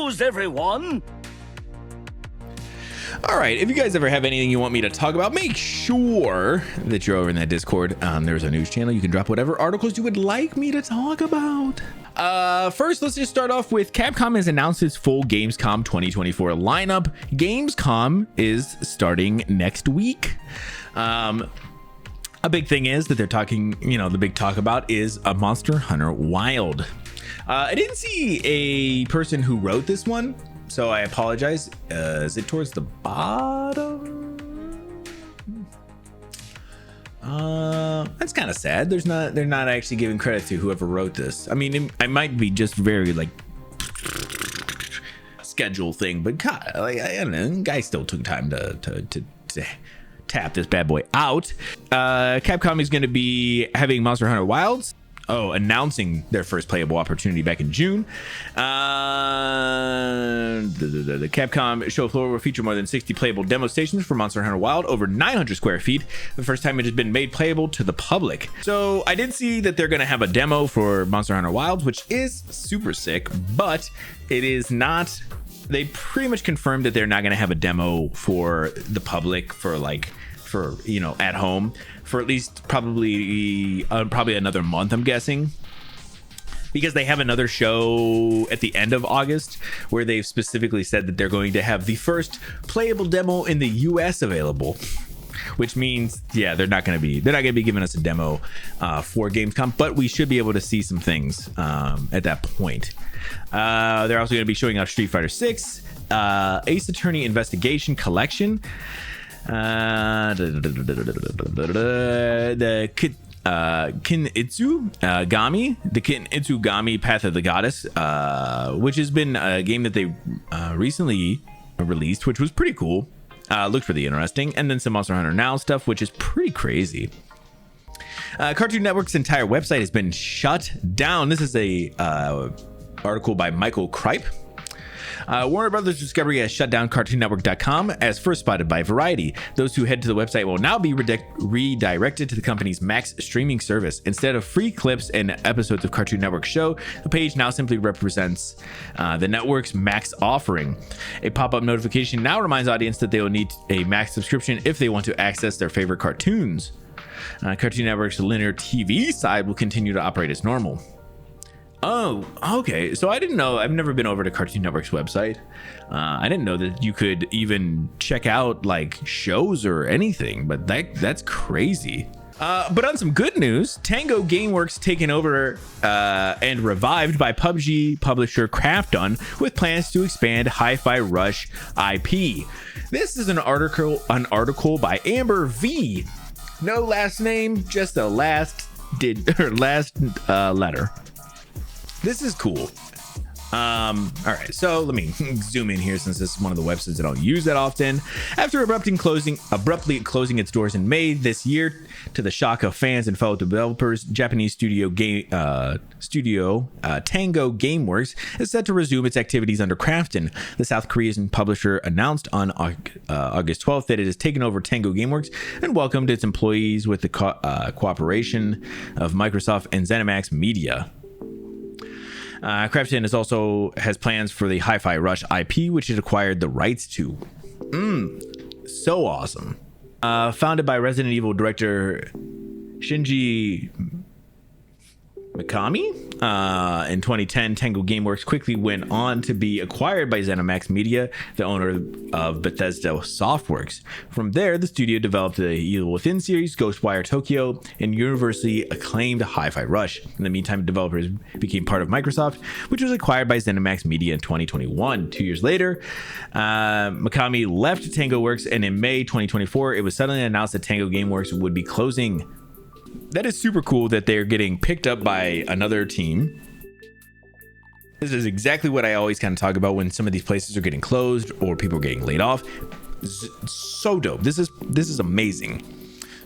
news, everyone! All right, if you guys ever have anything you want me to talk about, make sure that you're over in that Discord. There's a news channel. You can drop whatever articles you would like me to talk about. First, let's just start off with Capcom has announced its full Gamescom 2024 lineup. Gamescom is starting next week. A big thing is that they're talking, the big talk about is a Monster Hunter Wild. I didn't see a person who wrote this one, so I apologize. Is it towards the bottom? That's kind of sad. They're not actually giving credit to whoever wrote this. I mean, I might be just very schedule thing, but God, I don't know. Guy still took time to tap this bad boy out. Capcom is going to be having Monster Hunter Wilds. Announcing their first playable opportunity back in June. The Capcom show floor will feature more than 60 playable demo stations for Monster Hunter Wild, over 900 square feet, the first time it has been made playable to the public. So I did see that they're going to have a demo for Monster Hunter Wilds, which is super sick, but it is not. They pretty much confirmed that they're not going to have a demo for the public for at home for at least probably another month, I'm guessing, because they have another show at the end of August where they've specifically said that they're going to have the first playable demo in the US available, which means they're not going to be giving us a demo for Gamescom, but we should be able to see some things at that point. They're also going to be showing off Street Fighter 6, Ace Attorney Investigation Collection, the Kinitsu Gami Path of the Goddess, which has been a game that they recently released, which was pretty cool. Looked really interesting. And then some Monster Hunter Now stuff, which is pretty crazy. Cartoon Network's entire website has been shut down. This is a article by Michael Kripe. Warner Brothers Discovery has shut down CartoonNetwork.com as first spotted by Variety. Those who head to the website will now be redirected to the company's Max streaming service. Instead of free clips and episodes of Cartoon Network show, the page now simply represents the network's Max offering. A pop-up notification now reminds audience that they will need a Max subscription if they want to access their favorite cartoons. Cartoon Network's linear TV side will continue to operate as normal. Oh, okay. So I didn't know. I've never been over to Cartoon Network's website. I didn't know that you could even check out shows or anything, but that's crazy. But on some good news, Tango Gameworks taken over and revived by PUBG publisher Krafton with plans to expand Hi-Fi Rush IP. This is an article by Amber V. No last name, just a last letter. This is cool. All right, so let me zoom in here since this is one of the websites I don't use that often. After abruptly closing its doors in May this year, to the shock of fans and fellow developers, Japanese studio Tango Gameworks is set to resume its activities under Krafton. The South Korean publisher announced on August 12th that it has taken over Tango Gameworks and welcomed its employees with the cooperation of Microsoft and ZeniMax Media. Krafton has plans for the Hi-Fi Rush IP, which it acquired the rights to. So awesome. Founded by Resident Evil director Shinji Mikami in 2010, Tango Gameworks quickly went on to be acquired by ZeniMax Media, the owner of Bethesda Softworks. From there, the studio developed the Evil Within series, Ghostwire Tokyo, and universally acclaimed Hi-Fi Rush. In the meantime, developers became part of Microsoft, which was acquired by ZeniMax Media in 2021. 2 years later, Mikami left Tango Works, and in May 2024, it was suddenly announced that Tango Gameworks would be closing. That is super cool that they're getting picked up by another team. This is exactly what I always kind of talk about when some of these places are getting closed or people are getting laid off. So dope. This is amazing.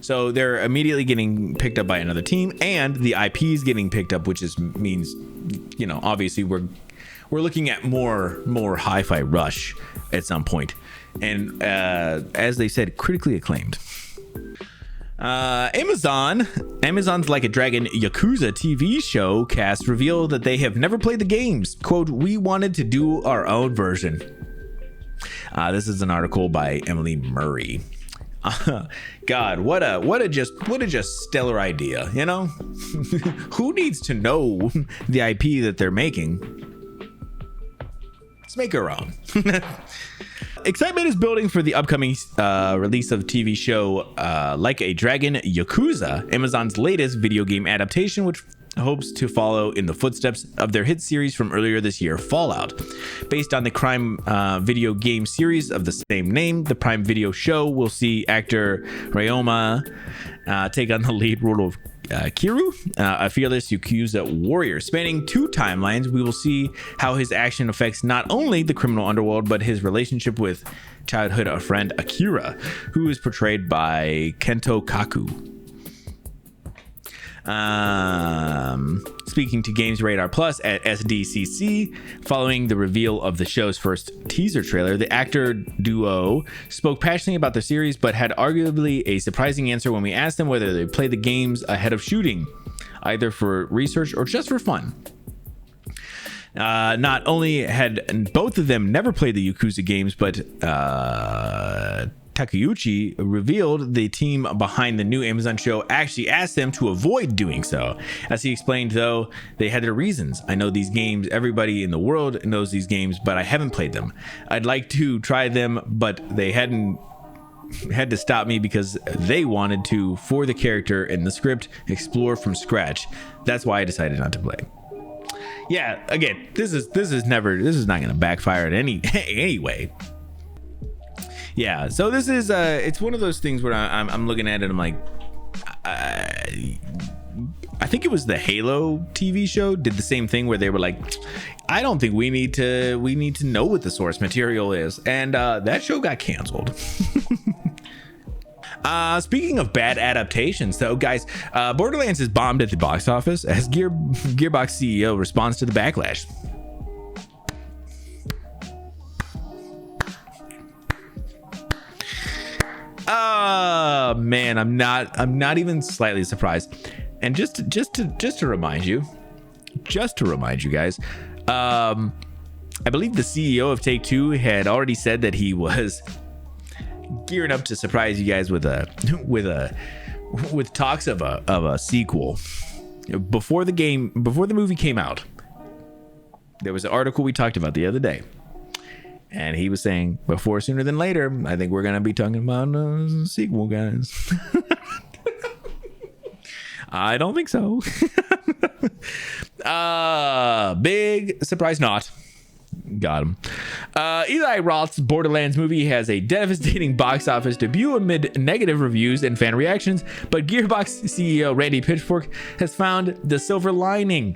So they're immediately getting picked up by another team, and the IP is getting picked up, which means obviously we're looking at more Hi-Fi Rush at some point, and as they said, critically acclaimed. Amazon's Like a Dragon Yakuza TV show cast revealed that they have never played the games. Quote, "We wanted to do our own version." This is an article by Emily Murray. God, what a just stellar idea, you know? Who needs to know the IP that they're making? Let's make our own. Excitement is building for the upcoming release of TV show Like a Dragon Yakuza, Amazon's latest video game adaptation, which hopes to follow in the footsteps of their hit series from earlier this year, Fallout. Based on the crime video game series of the same name, the Prime Video show will see actor Ryoma take on the lead role of Kiru, a fearless Yakuza warrior. Spanning 2 timelines, we will see how his action affects not only the criminal underworld, but his relationship with childhood friend Akira, who is portrayed by Kento Kaku. Speaking to Games Radar Plus at SDCC, following the reveal of the show's first teaser trailer, the actor duo spoke passionately about the series, but had arguably a surprising answer when we asked them whether they played the games ahead of shooting, either for research or just for fun. Not only had both of them never played the Yakuza games, but Takeuchi revealed the team behind the new Amazon show actually asked them to avoid doing so. As he explained, though, they had their reasons. "I know these games, everybody in the world knows these games, but I haven't played them. I'd like to try them, but they had to stop me because they wanted to, for the character and the script, explore from scratch. That's why I decided not to play." Yeah, again, this is not going to backfire in any way. Yeah, so this is it's one of those things where I'm looking at it, I'm like, I think it was the Halo TV show did the same thing where they were like, I don't think we need to know what the source material is, and that show got canceled. Speaking of bad adaptations, though, guys, Borderlands is bombed at the box office as Gearbox CEO responds to the backlash. Man, I'm not even slightly surprised. And just to remind you guys, I believe the CEO of Take-Two had already said that he was gearing up to surprise you guys with talks of a sequel before the movie came out. There was an article we talked about the other day, and he was saying, sooner than later, I think we're going to be talking about a sequel, guys. I don't think so. Big surprise not. Got him. Eli Roth's Borderlands movie has a devastating box office debut amid negative reviews and fan reactions, but Gearbox CEO Randy Pitchfork has found the silver lining.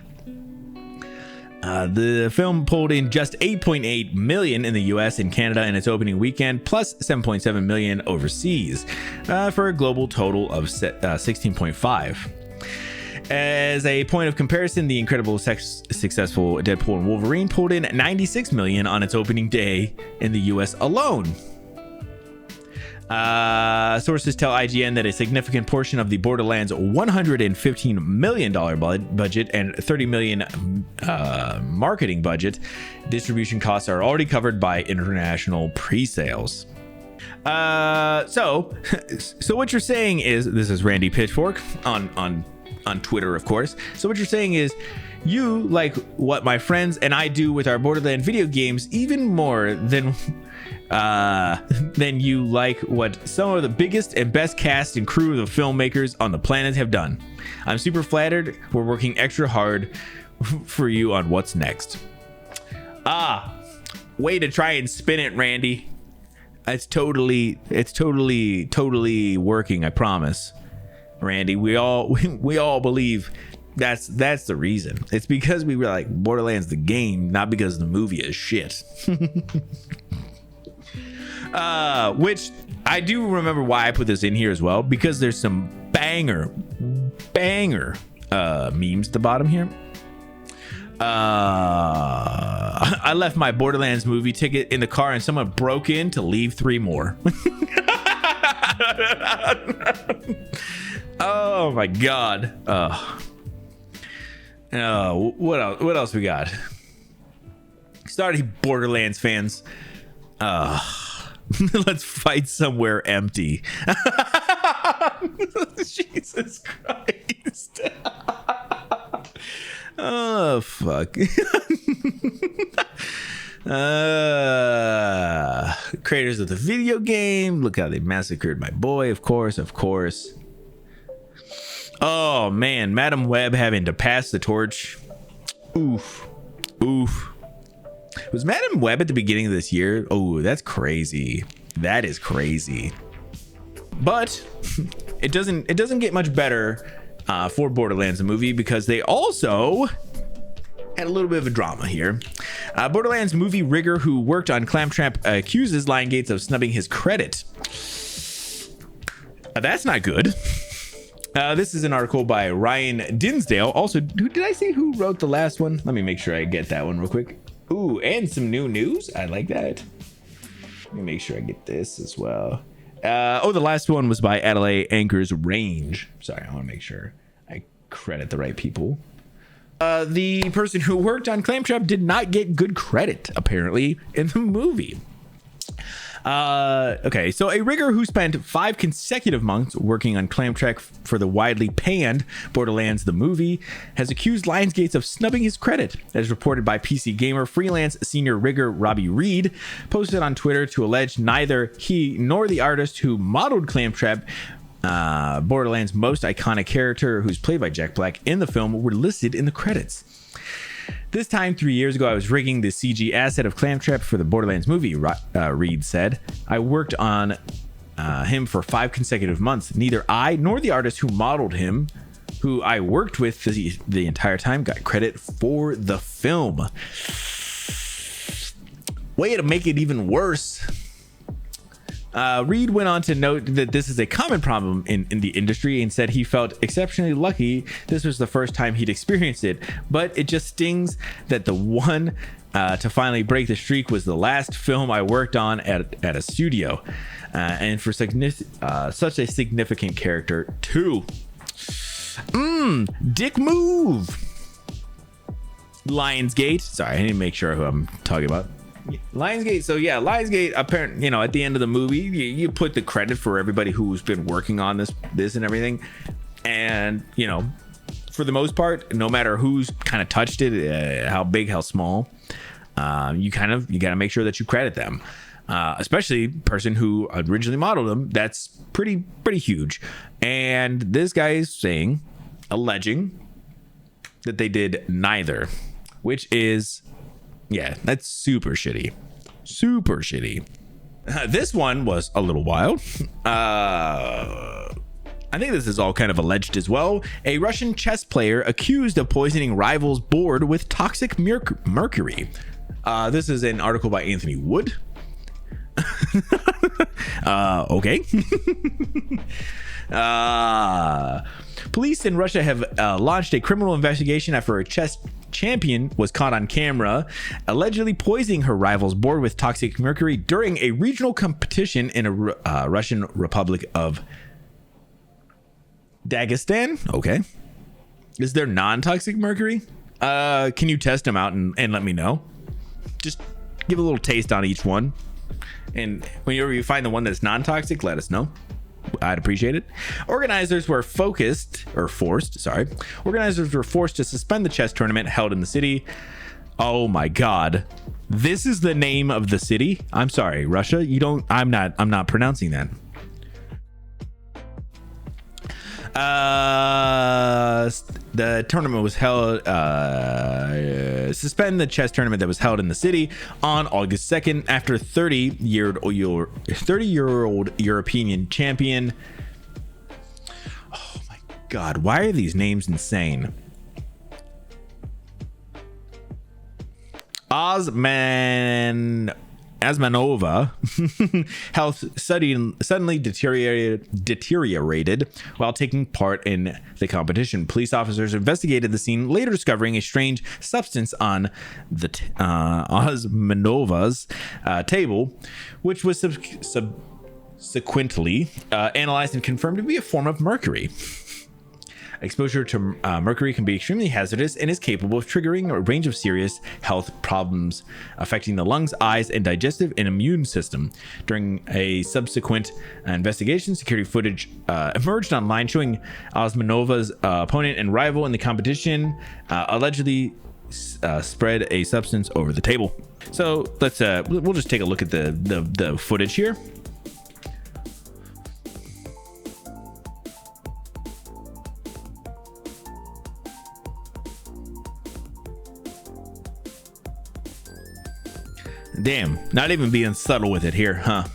The film pulled in just $8.8 million in the US and Canada in its opening weekend, plus $7.7 million overseas, for a global total of $16.5. As a point of comparison, the incredible successful Deadpool and Wolverine pulled in $96 million on its opening day in the US alone. Sources tell IGN that a significant portion of the Borderlands $115 million budget and $30 million marketing budget distribution costs are already covered by international pre-sales. So what you're saying is, this is Randy Pitchfork on Twitter, of course. So what you're saying is, you like what my friends and I do with our Borderlands video games even more than you like what some of the biggest and best cast and crew of the filmmakers on the planet have done. I'm super flattered. We're working extra hard for you on what's next. Way to try and spin it, Randy. It's totally working, I promise. Randy, we all believe that's the reason. It's because we were like Borderlands the game, not because the movie is shit. Which I do remember why I put this in here as well, because there's some banger memes at the bottom here. I left my Borderlands movie ticket in the car and someone broke in to leave 3 more. Oh my god. What else? What else we got? Sorry, Borderlands fans. Let's fight somewhere empty. Jesus Christ. Oh fuck. Creators of the video game, look how they massacred my boy. Of course. Oh man, Madam Web having to pass the torch. Oof. Was Madam Web at the beginning of this year? Oh, that's crazy. That is crazy. But it doesn't get much better for Borderlands the movie, because they also had a little bit of a drama here. Borderlands movie rigger who worked on Clamptrap accuses Lionsgate of snubbing his credit. That's not good. This is an article by Ryan Dinsdale. Also, did I say who wrote the last one? Let me make sure I get that one real quick. Ooh, and some new news. I like that. Let me make sure I get this as well. The last one was by Adelaide Anchors Range. Sorry, I want to make sure I credit the right people. The person who worked on Clamptrap did not get good credit, apparently, in the movie. Okay, so a rigger who spent 5 consecutive months working on Clamptrap for the widely panned Borderlands the movie has accused Lionsgate of snubbing his credit. As reported by PC Gamer, freelance senior rigger Robbie Reed posted on Twitter to allege neither he nor the artist who modeled Clamptrap, Borderlands' most iconic character, who's played by Jack Black in the film, were listed in the credits. This time 3 years ago, I was rigging the CG asset of Clamptrap for the Borderlands movie, Reed said. I worked on him for 5 consecutive months. Neither I nor the artist who modeled him, who I worked with the entire time, got credit for the film. Way to make it even worse. Reed went on to note that this is a common problem in the industry and said he felt exceptionally lucky this was the first time he'd experienced it, but it just stings that the one to finally break the streak was the last film I worked on at a studio, and for such a significant character too. Dick move. Lionsgate. Sorry, I need to make sure who I'm talking about. Lionsgate. So yeah, Lionsgate, apparently, at the end of the movie, you put the credit for everybody who's been working on this and everything, and for the most part, no matter who's kind of touched it, how big, how small, you got to make sure that you credit them, especially person who originally modeled them. That's pretty huge. And this guy is alleging that they did neither, which is, yeah, that's super shitty. This one was a little wild. I think this is all kind of alleged as well. A Russian chess player accused of poisoning rivals' board with toxic mercury. This is an article by Anthony Wood. Okay. Police in Russia have launched a criminal investigation after a chess champion was caught on camera allegedly poisoning her rival's board with toxic mercury during a regional competition in a Russian Republic of Dagestan. Okay. Is there non-toxic mercury? Can you test them out and let me know? Just give a little taste on each one. And whenever you find the one that's non-toxic, let us know. I'd appreciate it. Organizers were forced to suspend the chess tournament held in the city. Oh my God. This is the name of the city? I'm sorry, Russia. I'm not pronouncing that. The tournament was held, suspend the chess tournament that was held in the city on August 2nd after 30-year-old European champion. Oh my God, why are these names insane? Asmanova health suddenly deteriorated while taking part in the competition. Police officers investigated the scene, later discovering a strange substance on the Osmanova's table, which was subsequently analyzed and confirmed to be a form of mercury. Exposure to mercury can be extremely hazardous and is capable of triggering a range of serious health problems affecting the lungs, eyes, and digestive and immune system. During a subsequent investigation, security footage emerged online showing Osmanova's opponent and rival in the competition allegedly spread a substance over the table. So let's we'll just take a look at the footage here. Damn, not even being subtle with it here, huh?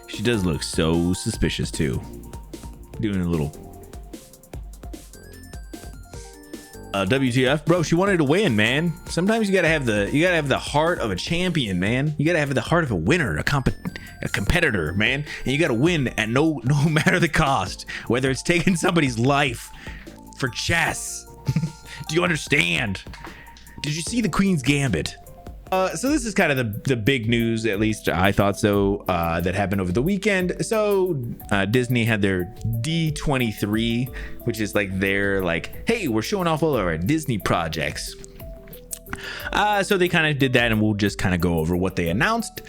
She does look so suspicious too. Doing a little WTF, bro. She wanted to win, man. Sometimes you gotta have the heart of a champion, man. You gotta have the heart of a winner, a competitor, man. And you gotta win at no matter the cost, whether it's taking somebody's life for chess. Do you understand? Did you see the Queen's Gambit? So this is kind of the big news, at least I thought so, that happened over the weekend. So Disney had their D23, which is like their hey, we're showing off all of our Disney projects. So they kind of did that, and we'll just kind of go over what they announced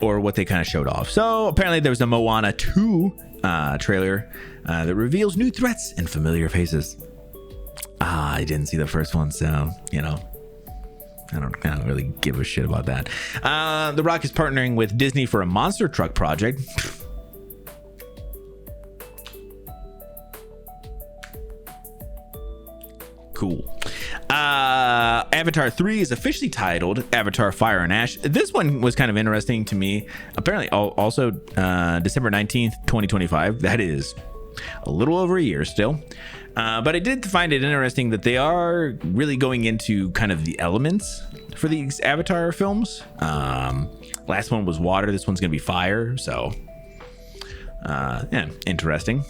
or what they kind of showed off. So apparently there was a Moana 2 trailer that reveals new threats and familiar faces. I didn't see the first one, so I don't really give a shit about that. The Rock is partnering with Disney for a monster truck project. Cool. Avatar 3 is officially titled Avatar Fire and Ash. This one was kind of interesting to me. Apparently also December 19th, 2025. That is a little over a year still. But I did find it interesting that they are really going into kind of the elements for these Avatar films. Last one was water. This one's going to be fire. So, yeah, interesting.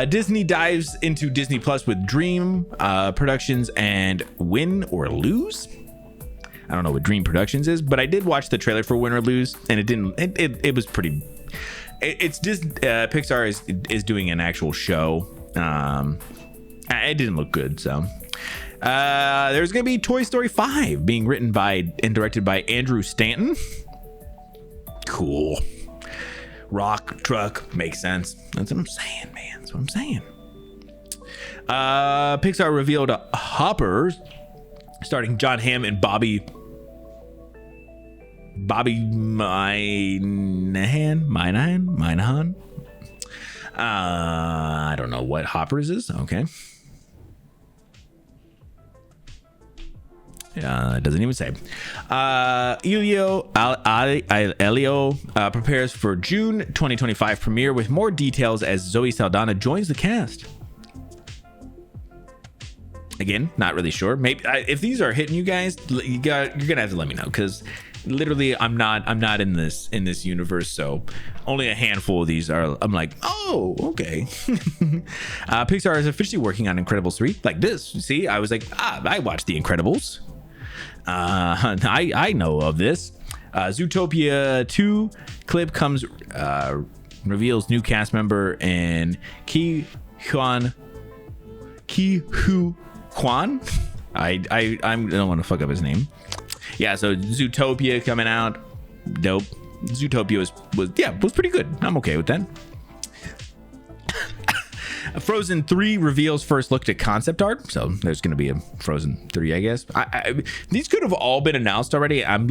Disney dives into Disney Plus with Dream Productions and Win or Lose. I don't know what Dream Productions is, but I did watch the trailer for Win or Lose, and it was pretty. It's just Pixar is doing an actual show. It didn't look good. So there's gonna be Toy Story 5 being written by and directed by Andrew Stanton. Cool. Rock truck makes sense. That's what I'm saying, man. That's what I'm saying. Pixar revealed Hopper starting John Hamm and Bobby Minahan. I don't know what Hoppers is. Okay. It doesn't even say. Elio prepares for June 2025 premiere with more details as Zoe Saldana joins the cast. Again, not really sure. Maybe if these are hitting you guys, you're gonna have to let me know, because literally I'm not in this universe, so only a handful of these are. I'm like, oh, okay. Pixar is officially working on Incredibles 3. Like this, see, I was like, I watched The Incredibles. I know of this. Zootopia 2 clip comes, reveals new cast member and Ki Hu Kwan. I don't want to fuck up his name. Yeah, so Zootopia coming out, dope. Zootopia was pretty good. I'm okay with that. Frozen 3 reveals first look at concept art, so there's going to be a Frozen 3, I guess. These could have all been announced already. I'm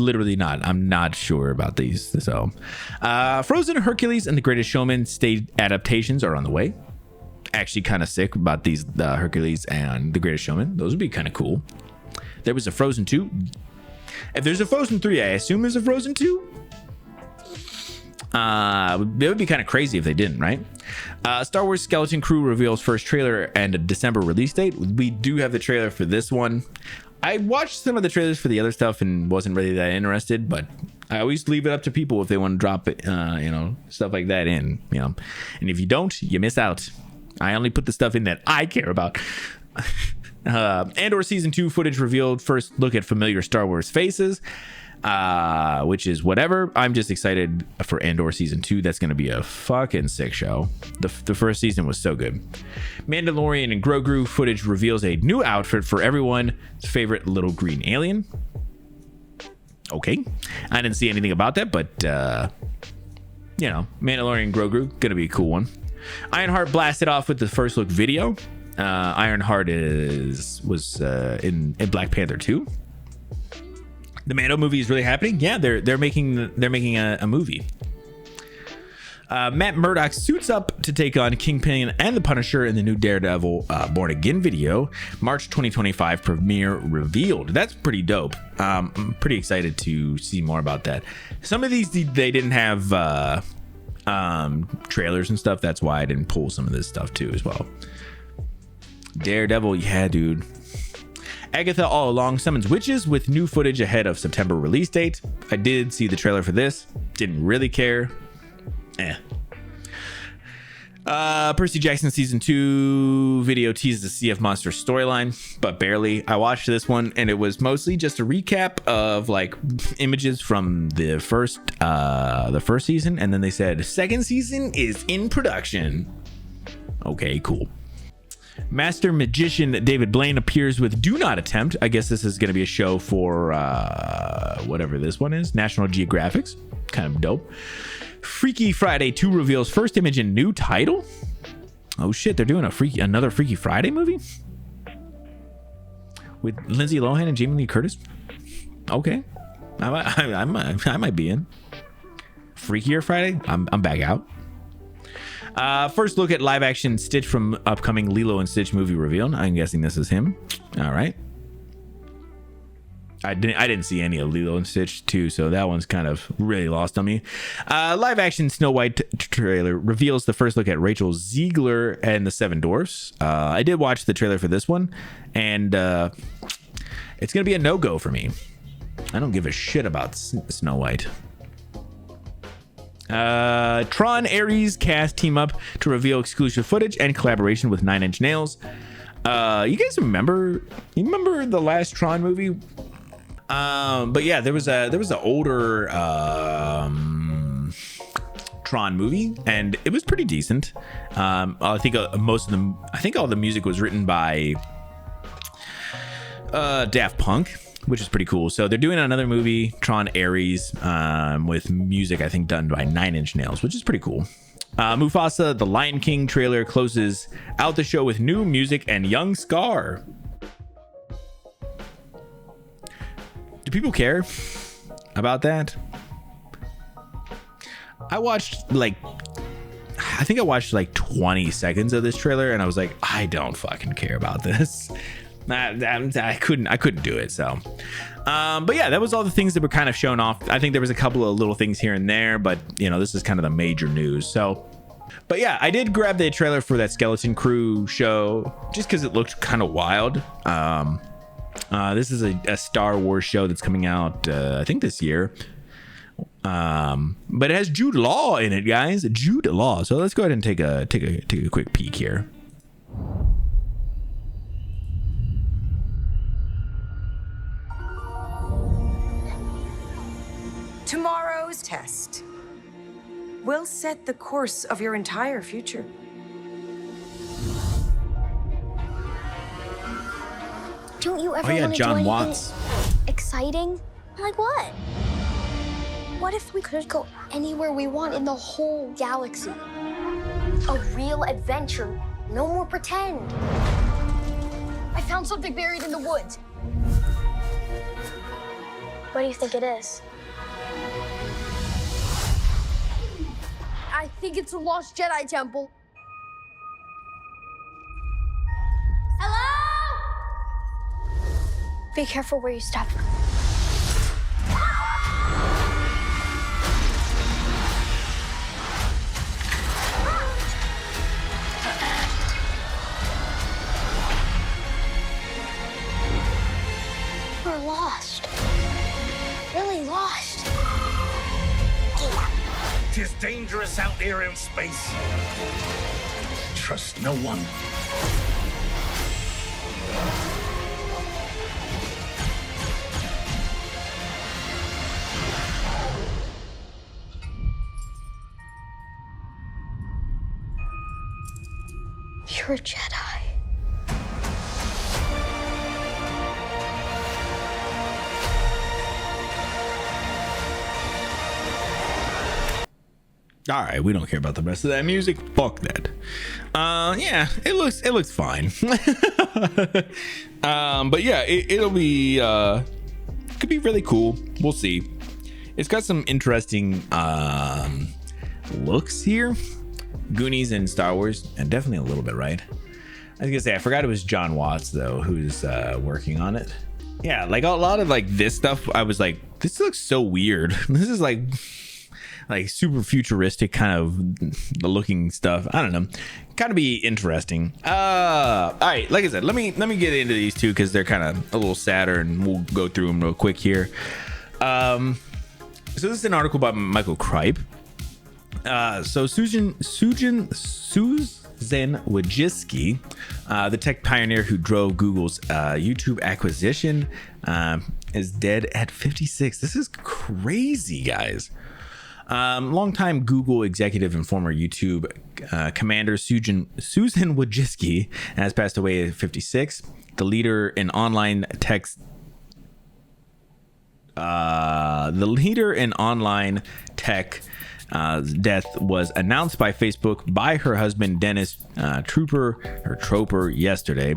not sure about these. So, Frozen, Hercules, and The Greatest Showman stage adaptations are on the way. Actually, kind of sick about these Hercules and The Greatest Showman. Those would be kind of cool. There was a Frozen 2. If there's a Frozen 3, I assume there's a Frozen 2. It would be kind of crazy if they didn't, right? Star Wars Skeleton Crew reveals first trailer and a December release date. We do have the trailer for this one. I watched some of the trailers for the other stuff and wasn't really that interested, but I always leave it up to people if they want to drop it, stuff like that in, And if you don't, you miss out. I only put the stuff in that I care about. Andor Season 2 footage revealed first look at familiar Star Wars faces. which is whatever. I'm just excited for Andor season 2. That's going to be a fucking sick show. The first season was so good. Mandalorian and Grogu footage reveals a new outfit for everyone's favorite little green alien. Okay, I didn't see anything about that, but you know, Mandalorian and Grogu gonna be a cool one. Ironheart blasted off with the first look video. Ironheart was in Black Panther 2. The Mando movie is really happening. Yeah, they're making a movie. Matt Murdock suits up to take on Kingpin and the Punisher in the new Daredevil Born Again video. March 2025 premiere revealed. That's pretty dope. I'm pretty excited to see more about that. Some of these they didn't have trailers and stuff. That's why I didn't pull some of this stuff too as well. Daredevil, yeah, dude. Agatha All Along summons witches with new footage ahead of September release date. I did see the trailer for this. Didn't really care. Percy Jackson season 2 video teases the CF Monster storyline, but barely. I watched this one and it was mostly just a recap of like images from the first season, and then they said second season is in production. Okay, cool. Master magician David Blaine appears with Do Not Attempt. I guess this is going to be a show for whatever this one is, National Geographic's. Kind of dope. Freaky Friday 2 reveals first image and new title. Oh shit, they're doing another Freaky Friday movie with Lindsay Lohan and Jamie Lee Curtis. Okay, I might be in. Freakier Friday. I'm back out. First look at live action Stitch from upcoming Lilo and Stitch movie revealed. I'm guessing this is him. All right. I didn't see any of Lilo and Stitch 2, so that one's kind of really lost on me. Live action Snow White trailer reveals the first look at Rachel Ziegler and the Seven Dwarfs. I did watch the trailer for this one, and it's gonna be a no-go for me. I don't give a shit about Snow White. Tron Ares cast team up to reveal exclusive footage and collaboration with Nine Inch Nails. You guys remember the last Tron movie? But yeah, there was an older Tron movie, and it was pretty decent. I think all the music was written by Daft Punk, which is pretty cool. So they're doing another movie, Tron Ares, with music I think done by Nine Inch Nails, which is pretty cool. Mufasa: The Lion King trailer closes out the show with new music and young Scar. Do people care about that? I watched like 20 seconds of this trailer and I was like, I don't fucking care about this. I couldn't do it. So but yeah, that was all the things that were kind of shown off. I think there was a couple of little things here and there, but you know, this is kind of the major news. So but yeah, I did grab the trailer for that Skeleton Crew show just because it looked kind of wild. This is a Star Wars show that's coming out I think this year, but it has Jude Law in it, guys. Jude Law. So let's go ahead and take a quick peek here. Tomorrow's test will set the course of your entire future. Don't you ever want to do John anything Watts. exciting? Like what? What if we could go anywhere we want in the whole galaxy? A real adventure. No more pretend. I found something buried in the woods. What do you think it is? I think it's a lost Jedi temple. Be careful where you step. We're lost. Really lost. Tis dangerous out there in space. Trust no one. You're a Jedi. All right, we don't care about the rest of that music. Fuck that. Yeah, it looks fine. But yeah, it'll be could be really cool. We'll see. It's got some interesting looks here. Goonies and Star Wars, and definitely a little bit, right? I was gonna say, I forgot it was John Watts though who's working on it. Yeah, like a lot of like this stuff, I was like, this looks so weird. This is like super futuristic kind of looking stuff. I don't know, kind of be interesting. All right, like I said, let me get into these two because they're kind of a little sadder, and we'll go through them real quick here. So this is an article by Michael Kripe. So Susan Wojcicki, the tech pioneer who drove Google's YouTube acquisition, is dead at 56. This is crazy, guys. Longtime Google executive and former YouTube commander Susan Wojcicki has passed away at 56. The leader in online tech death was announced by Facebook by her husband Dennis Troper yesterday.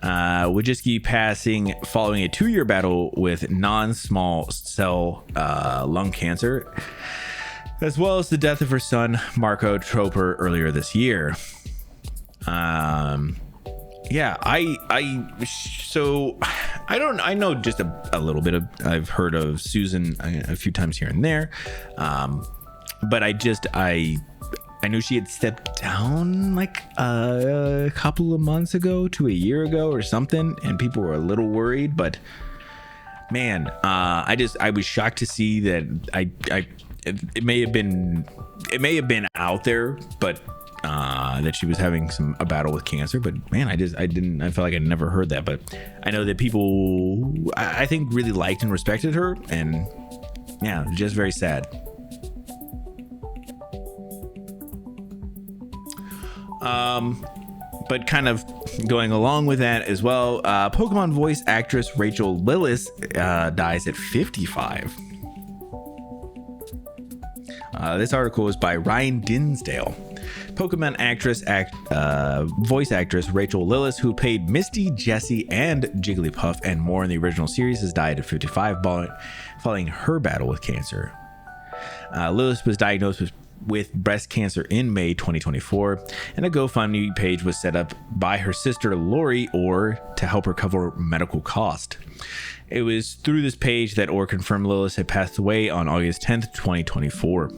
Wojcicki passing following a 2-year battle with non-small cell lung cancer, as well as the death of her son Marco Troper earlier this year. Yeah, I know just a little bit of, I've heard of Susan a few times here and there, but I knew she had stepped down like a couple of months ago to a year ago or something, and people were a little worried. But man, I was shocked to see that it may have been out there, but that she was having a battle with cancer. But man, I felt like I never heard that. But I know that people, I think, really liked and respected her, and yeah, just very sad. But kind of going along with that as well, Pokemon voice actress Rachel Lillis dies at 55. This article is by Ryan Dinsdale. Pokemon voice actress Rachel Lillis, who played Misty, Jessie, and Jigglypuff and more in the original series, has died at 55 following her battle with cancer. Lillis was diagnosed with breast cancer in May 2024, and a GoFundMe page was set up by her sister Lori Orr to help her cover medical costs. It was through this page that Orr confirmed Lillis had passed away on August 10th, 2024.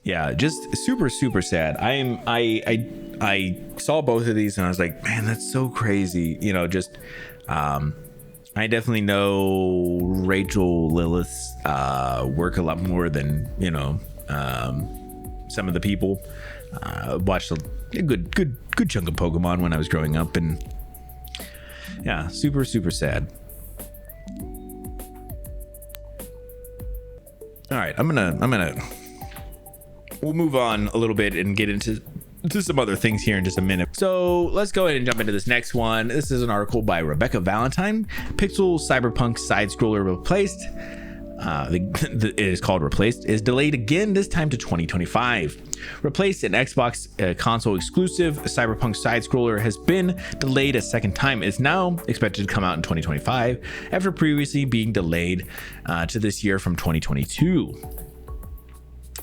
Yeah, just super sad. I saw both of these and I was like, man, that's so crazy. You know, just I definitely know Rachel Lillis work a lot more than, you know, some of the people. Watched a good chunk of Pokemon when I was growing up, and yeah, super sad. All right, we'll move on a little bit and get into some other things here in just a minute. So let's go ahead and jump into this next one. This is an article by Rebecca Valentine. Pixel Cyberpunk side scroller replaced. It is called Replaced, is delayed again, this time to 2025. Replaced, an Xbox console exclusive Cyberpunk side scroller, has been delayed a second time. It's now expected to come out in 2025 after previously being delayed to this year from 2022.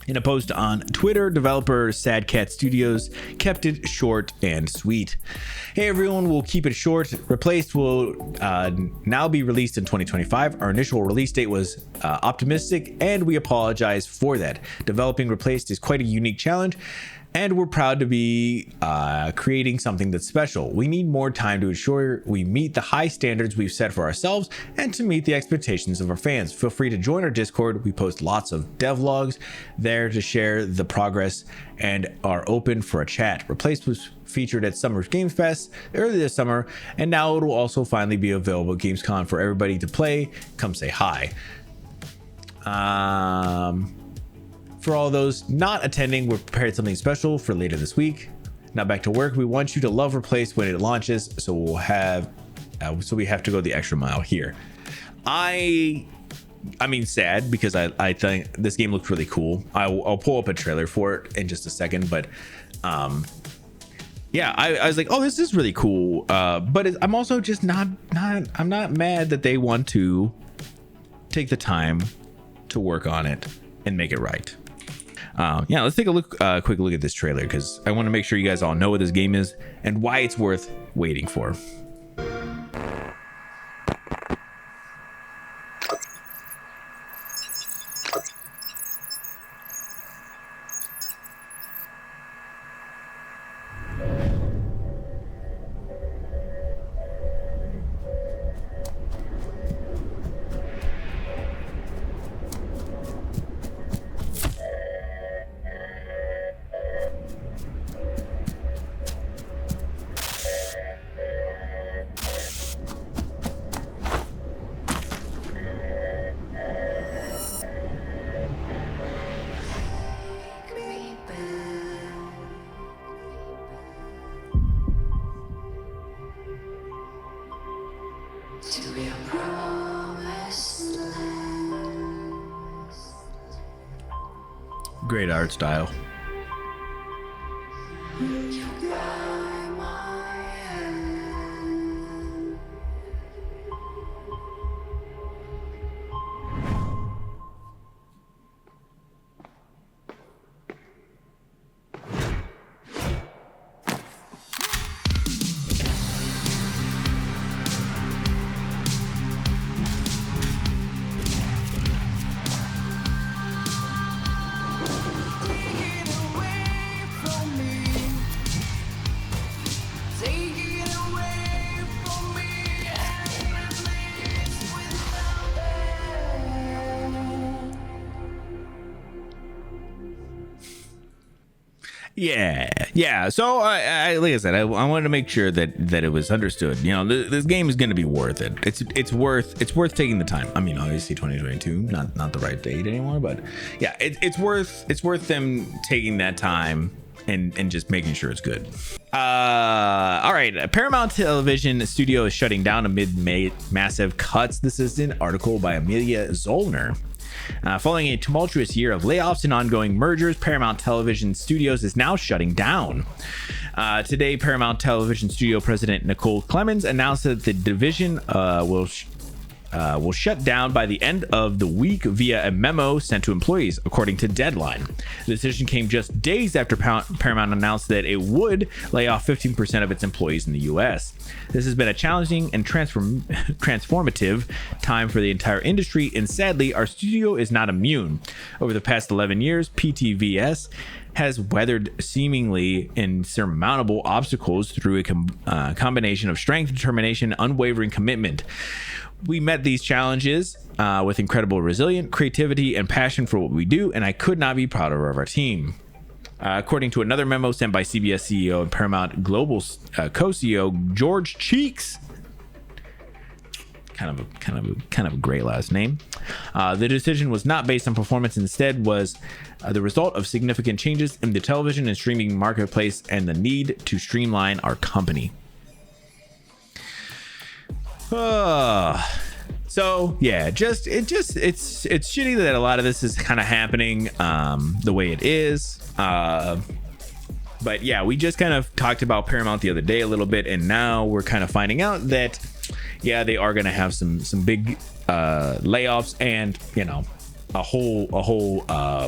In a post on Twitter, developer Sad Cat Studios kept it short and sweet. Hey everyone, we'll keep it short. Replaced will now be released in 2025. Our initial release date was optimistic, and we apologize for that. Developing Replaced is quite a unique challenge, and we're proud to be creating something that's special. We need more time to ensure we meet the high standards we've set for ourselves and to meet the expectations of our fans. Feel free to join our Discord. We post lots of devlogs there to share the progress and are open for a chat. Replaced was featured at Summer Games Fest earlier this summer, and now it will also finally be available at Gamescom for everybody to play. Come say hi. For all those not attending, we've prepared something special for later this week. Now back to work. We want you to love Replace when it launches, so we have to go the extra mile here. I mean, sad, because I think this game looks really cool. I'll pull up a trailer for it in just a second, but yeah, I was like, oh, this is really cool. But I'm also just I'm not mad that they want to take the time to work on it and make it right. Yeah, let's take a quick look at this trailer, because I want to make sure you guys all know what this game is and why it's worth waiting for. Great art style. Yeah. So I like I said, I wanted to make sure that it was understood. You know, this game is going to be worth it. It's worth taking the time. I mean, obviously 2022, not the right date anymore, but yeah, it's worth them taking that time and just making sure it's good. All right, Paramount Television Studio is shutting down amid massive cuts. This is an article by Amelia Zollner. Following a tumultuous year of layoffs and ongoing mergers, Paramount Television Studios is now shutting down. Today, Paramount Television Studio President Nicole Clemens announced that the division will shut down by the end of the week via a memo sent to employees, according to Deadline. The decision came just days after Paramount announced that it would lay off 15% of its employees in the U.S. This has been a challenging and transformative time for the entire industry, and sadly, our studio is not immune. Over the past 11 years, PTVS has weathered seemingly insurmountable obstacles through a combination of strength, determination, and unwavering commitment. We met these challenges with incredible resilience, creativity, and passion for what we do, and I could not be prouder of our team. According to another memo sent by CBS CEO and Paramount Global co-CEO George Cheeks, kind of a great last name. The decision was not based on performance, instead was the result of significant changes in the television and streaming marketplace and the need to streamline our company. So yeah, it's shitty that a lot of this is kind of happening the way it is. But yeah, we just kind of talked about Paramount the other day a little bit, and now we're kind of finding out that yeah, they are going to have some big layoffs, and you know, a whole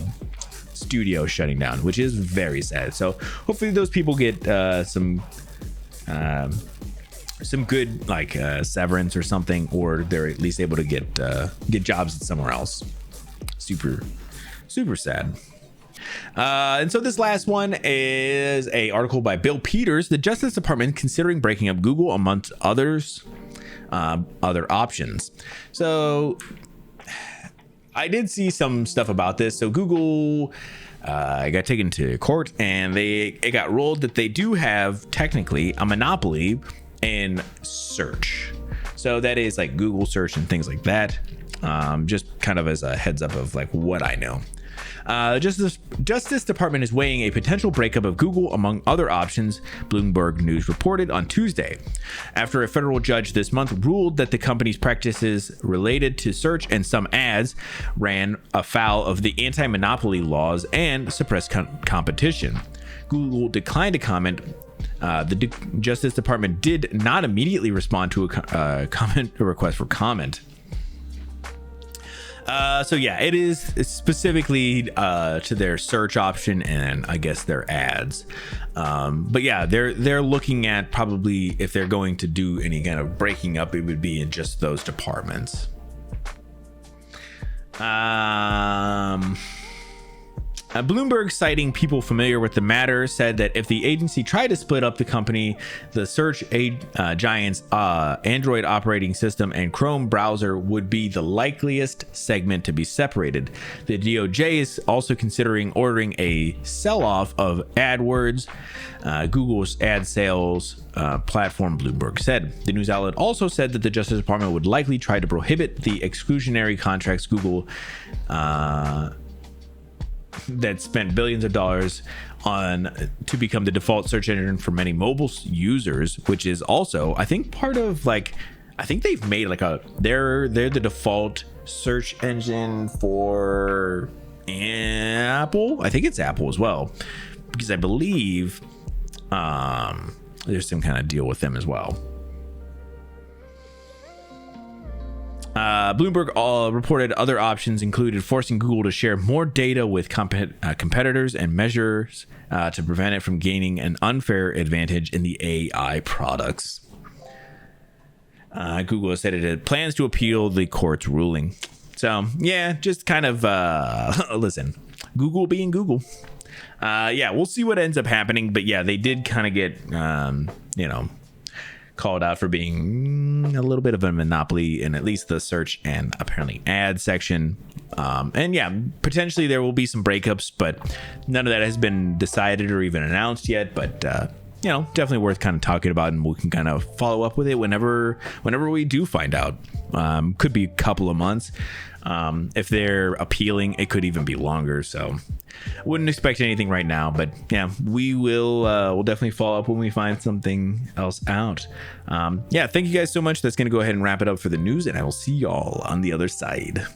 studio shutting down, which is very sad. So hopefully those people get some good like severance or something, or they're at least able to get jobs somewhere else. Super sad. And so this last one is a article by Bill Peters. The Justice Department considering breaking up Google amongst other options. So I did see some stuff about this. So Google got taken to court, and it got ruled that they do have technically a monopoly in search. So that is like Google search and things like that. Just kind of as a heads up of like what I know. Justice Department is weighing a potential breakup of Google among other options, Bloomberg News reported on Tuesday, after a federal judge this month ruled that the company's practices related to search and some ads ran afoul of the anti-monopoly laws and suppressed competition. Google declined to comment. The Justice Department did not immediately respond to a request for comment. So yeah, it's specifically to their search option and I guess their ads. But yeah, they're looking at probably if they're going to do any kind of breaking up, it would be in just those departments. Bloomberg, citing people familiar with the matter, said that if the agency tried to split up the company, the search giant's Android operating system and Chrome browser would be the likeliest segment to be separated. The DOJ is also considering ordering a sell-off of AdWords, Google's ad sales platform, Bloomberg said. The news outlet also said that the Justice Department would likely try to prohibit the exclusionary contracts Google that spent billions of dollars on to become the default search engine for many mobile users, which is also, I think, part of like, I think they've made like they're the default search engine for Apple. I think it's Apple as well, because I believe there's some kind of deal with them as well. Bloomberg reported other options included forcing Google to share more data with competitors and measures to prevent it from gaining an unfair advantage in the AI products. Google has said it had plans to appeal the court's ruling. So yeah, just kind of listen, Google being Google. Yeah, we'll see what ends up happening. But yeah, they did kind of get called out for being a little bit of a monopoly in at least the search and apparently ad section. And yeah, potentially there will be some breakups, but none of that has been decided or even announced yet. But definitely worth kind of talking about, and we can kind of follow up with it whenever we do find out. Could be a couple of months. If they're appealing, it could even be longer. So wouldn't expect anything right now, but yeah, we'll definitely follow up when we find something else out. Yeah, thank you guys so much. That's going to go ahead and wrap it up for the news, and I will see y'all on the other side.